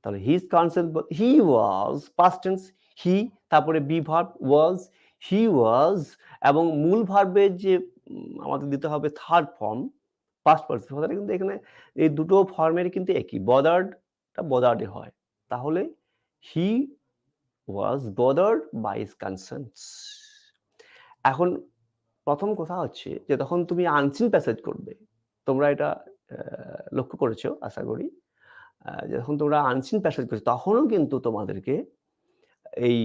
তাহলে his concern, he was, past tense he, তারপরে বি ভার্ব ওয়াজ, হি ওয়াজ, এবং মূল ভার্বের যে আমাদের দিতে হবে থার্ড ফর্ম পাস্ট পার্টিসিপল, কথাটা কিন্তু এখানে এই দুটো ফর্মের কিন্তু একই, বদার্ডটা বদার্ডে হয়, তাহলে হি ওয়াজ বদার্ড বাই হিজ কনসার্নস। এখন প্রথম কথা হচ্ছে যে তখন তুমি আনসিন প্যাসেজ করবে, তোমরা এটা লক্ষ্য করেছো আশা করি, যখন তোমরা আনসিন প্যাসেজ করছো তখনও কিন্তু তোমাদেরকে এই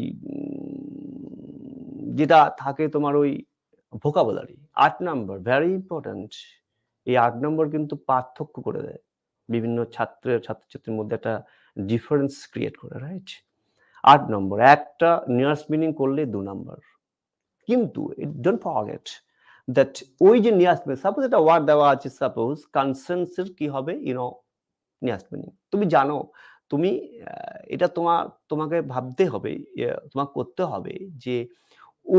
যেটা থাকে তোমার ওই ভোকাবুলারি 8 নম্বর, ভেরি ইম্পর্টেন্ট। এই 8 নম্বর কিন্তু পার্থক্য করে দেয়, বিভিন্ন ছাত্রছাত্রীর মধ্যে একটা ডিফারেন্স ক্রিয়েট করে, রাইট? 8 নম্বর, একটা নিয়ারেস্ট মিনিং করলে 2 নম্বর। কিন্তু ডোন্ট ফরগেট দ্যাট ওই যে নিয়ারেস্ট মিনিং, সাপোজ একটা ওয়ার্ড দেওয়া আছে, সাপোজ কনসেন্সের কি হবে নিয়ারেস্ট মিনিং, তুমি জানো, তুমি এটা তোমাকে ভাবতে হবে, তোমাকে করতে হবে যে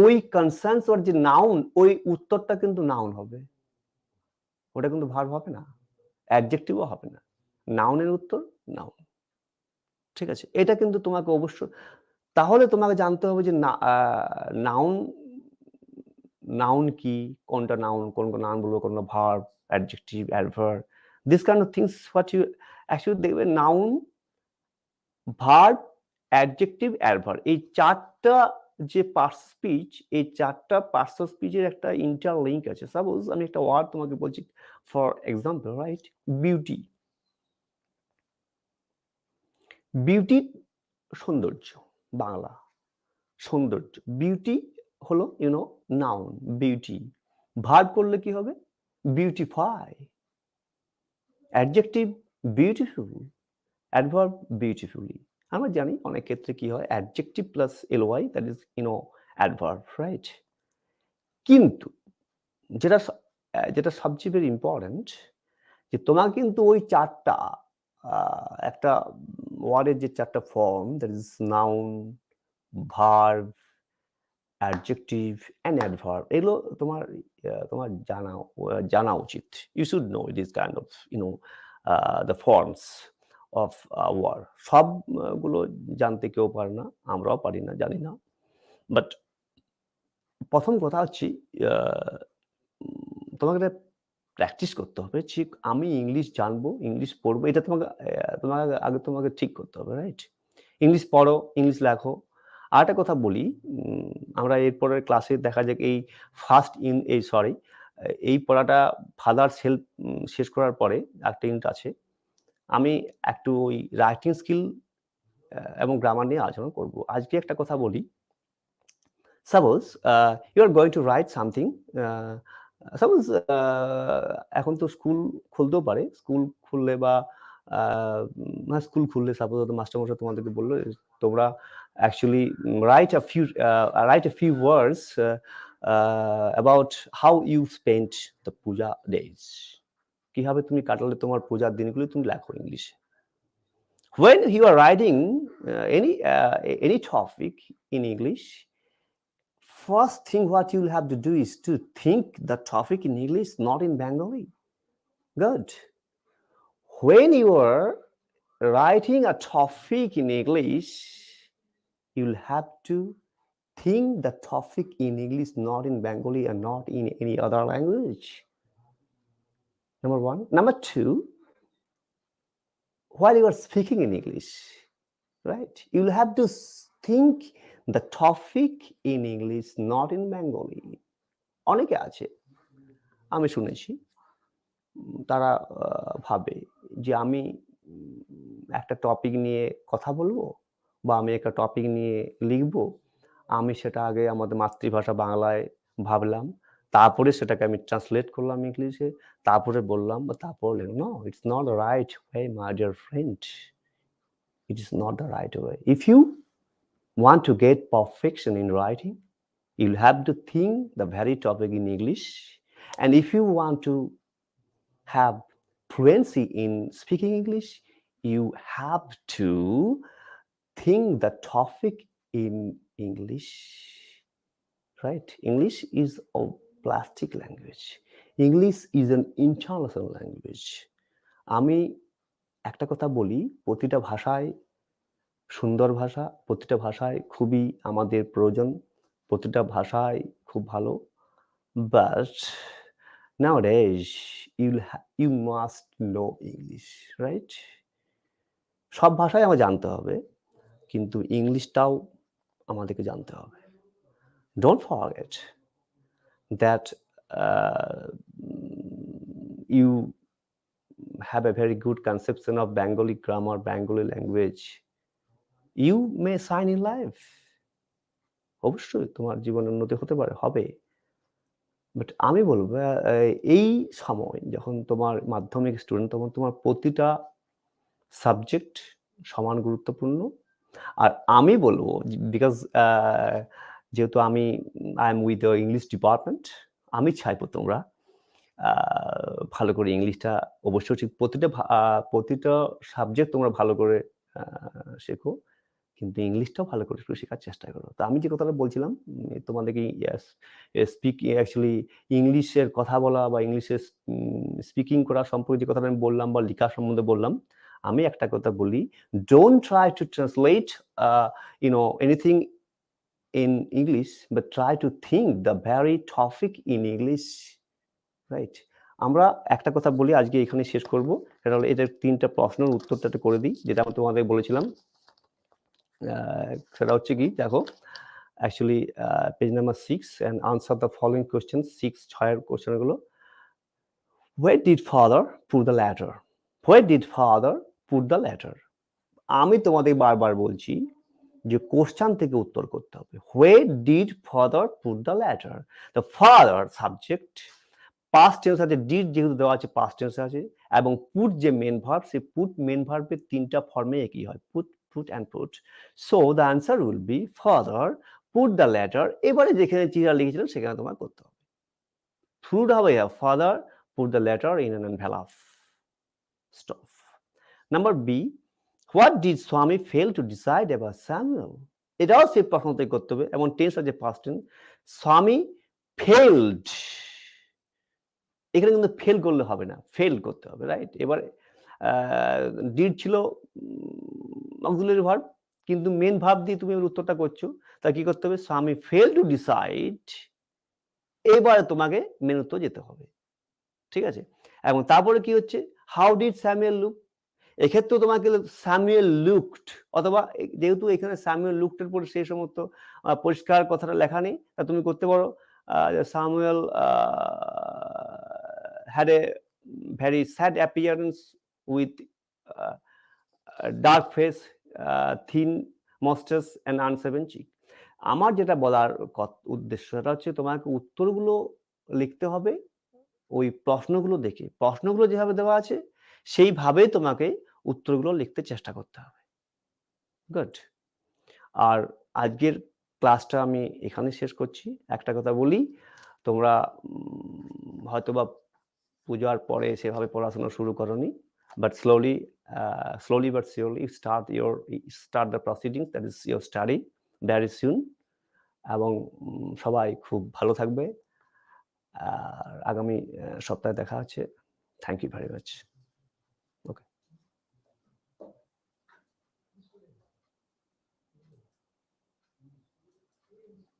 ওই কনসার্নস ওর যে নাউন, ওই উত্তরটা কিন্তু নাউন হবে, ওটা কিন্তু ভার্ব হবে না, অ্যাডজেক্টিভও হবে না, নাউনের উত্তর নাউন, ঠিক আছে? এটা কিন্তু তোমাকে অবশ্য, তাহলে তোমাকে জানতে হবে যে নাউন কি, কোনটা নাউন, কোন নাউন বলবো, কোনটা verb, adjective, adverb, this kind of things what you actually দেখবে, নাউন, ভার্ব, অ্যাডজেক্টিভ, অ্যাডভার্ব, এই চারটা যে পার্টস স্পিচ, এই চারটা পার্টস অফ স্পিচের একটা ইন্টারলিঙ্ক আছে। সাপোজ আমি একটা ওয়ার্ড তোমাকে বলছি, for example, right, beauty. Beauty সৌন্দর্য, বাংলা সৌন্দর্য, বিউটি হলো নাউন, বিউটি। ভার্ব করলে কি হবে, beautify, adjective beautiful, adverb beautifully. আমরা জানি অনেক ক্ষেত্রে কি হয়, adjective plus LY, that is adverb, right? কিন্তু যেটা সবচেয়ে ভেরি ইম্পর্টেন্ট, যে তোমার কিন্তু ওই চারটা একটা ওয়ার্ডের যে চারটা ফর্ম, that is noun, verb, adjective and adverb, এগুলো তোমার জানা উচিত। You should know this kind of the forms of word. সবগুলো জানতে কেউ পারে না, আমরাও পারি না, জানি না, বাট প্রথম কথা হচ্ছে তোমাকে প্র্যাকটিস করতে হবে। ঠিক আমি ইংলিশ জানবো, ইংলিশ পড়বো, এটা তোমাকে আগে ঠিক করতে হবে, রাইট? ইংলিশ পড়ো, ইংলিশ লেখো, আরেকটা কথা বলি, আমরা এরপরের ক্লাসে দেখা যাক এই ফার্স্ট এই পড়াটা ফাদার সেলফ শেষ করার পরে একটা ইউনিট আছে, আমি একটু ওই রাইটিং স্কিল এবং গ্রামার নিয়ে আলোচনা করব। আজকে একটা কথা বলি, suppose you are going to write something, suppose এখন তো স্কুল খুলতেও পারে, স্কুল খুললে বা স্কুল খুললে সাপোজ মাস্টারমশাই তোমাদেরকে বললো তোমরা actually write a few words about how you spent the puja days, কিভাবে তুমি কাটালে তোমার পূজার দিনগুলো, তুমি লেখো ইংলিশে। When you are writing any topic in English, first thing what you'll have to do is to think the topic in English, not in Bengali. Good. When you are writing a topic in English, you'll have to think the topic in English, not in Bengali and not in any other language. Number one. Number two, while you are speaking in English, right, you'll have to think the topic in English, not in Bengali. অনেকে আছে আমি শুনেছি তারা ভাবে যে আমি একটা topic নিয়ে কথা বলবো বা আমি একটা টপিক নিয়ে লিখবো, আমি সেটা আগে আমাদের মাতৃভাষা বাংলায় ভাবলাম, তারপরে সেটাকে আমি ট্রান্সলেট করলাম ইংলিশে, তারপরে বললাম বা তারপর লিখলাম। No, it's not the right way my dear friend, it is not the right way. If you want to get perfection in writing, you'll have to think the very topic in English, and if you want to have fluency in speaking English, you have to think the topic in English, right? English is a plastic language. English is an international language. আমি একটা কথা বলি, প্রতিটা ভাষায় সুন্দর ভাষা, প্রতিটা ভাষায় খুবই আমাদের প্রয়োজন, প্রতিটা ভাষায় খুব ভালো, but nowadays you must know English, right? সব ভাষাই আমার জানতে হবে, কিন্তু ইংলিশটাও আমাদেরকে জানতে হবে। Don't forget that you have a very good conception of Bengali grammar, Bengali language. You may shine in life. অবশ্যই তোমার জীবনের উন্নতি হতে পারে, হবে। বাট আমি বলবো এই সময় যখন তোমার মাধ্যমিক স্টুডেন্ট, তখন তোমার প্রতিটা সাবজেক্ট সমান গুরুত্বপূর্ণ। আর আমি বলবো বিকজ যেহেতু I am with the English department, আমি চাইবো তোমরা ভালো করে ইংলিশটা অবশ্যই ঠিক প্রতিটা সাবজেক্ট তোমরা ভালো করে শেখো, কিন্তু ইংলিশটাও ভালো করে একটু শেখার চেষ্টা করো। তো আমি যে কথাটা বলছিলাম তোমাদেরকে অ্যাকচুয়ালি ইংলিশের কথা বলা বা ইংলিশে স্পিকিং করা সম্পর্কে যে কথাটা আমি বললাম বা লেখা সম্বন্ধে বললাম, আমি একটা কথা বলি, don't try to translate anything in English, but try to think the vary topic in English, right? আমরা একটা কথা বলি, আজকে এখানে শেষ করবো, সেটা হলো এটার 3টা প্রশ্নের উত্তরটা করে দিই, যেটা আমি তোমাদের বলেছিলাম। সেটা হচ্ছে কি, দেখো actually page number 6 and answer the following questions, 6-6 কোশ্চেনগুলো। Where did father put the letter? Where did father put the letter? আমি তোমাদের বারবার বলছি যে কোশ্চেন থেকে উত্তর করতে হবে। Where did father put the letter? The father subject, past tense আছে, ডিড যেহেতু দেওয়া আছে পাস্ট টেন্স আছে, এবং পুট যে মেন ভার্ব, সেই পুট মেন ভার্বের 3টা ফর্মে একই হয়, put and put. So the answer will be father put the letter, এবারে যেখানে চিরা লিখেছিলাম সেখানে তোমার করতে হবে। Put হবে father put the letter in an envelope. Stop. Number B, what did Swami fail to decide about Samuel? এটাও সেই প্রশ্নতে করতে হবে, এবং টেন্স আছে পাস্ট টেন্স। Swami failed, এখানে কিন্তু ফেল করলে হবে না, ফেল করতে হবে, রাইট? এবার ডিড ছিল অক্সিলারি ভার্ব, কিন্তু মেন ভার্ব দিয়ে তুমি উত্তরটা করছো, তা কি করতে হবে? স্বামী ফেল টু ডিসাইড, এবারে তোমাকে মেন উত্তর যেতে হবে, ঠিক আছে? এবং তারপরে কি হচ্ছে, হাউ ডিড স্যামুয়েল লুক, এক্ষেত্রেও তোমাকে স্যামুয়েল লুকড, অথবা যেহেতু এখানে স্যামুয়েল লুকডের পরে সেই সমস্ত পরিষ্কার কথাটা লেখা নেই, তা তুমি করতে পারো Samuel had a very sad appearance with dark face, thin moustache and unshaven cheek. আমার যেটা বলার উদ্দেশ্য সেটা হচ্ছে তোমাকে উত্তরগুলো লিখতে হবে ওই প্রশ্নগুলো দেখে, প্রশ্নগুলো যেভাবে দেওয়া আছে সেইভাবে তোমাকে উত্তরগুলো লিখতে চেষ্টা করতে হবে। গুড। আর আজকের ক্লাসটা আমি এখানে শেষ করছি। একটা কথা বলি, তোমরা হয়তোবা পূজার পরে সেভাবে পড়াশোনা শুরু করনি, but slowly but surely start the proceedings, that is your study very soon, এবং সবাই খুব ভালো থাকবে। আগামী সপ্তাহে দেখা হচ্ছে। Thank you very much.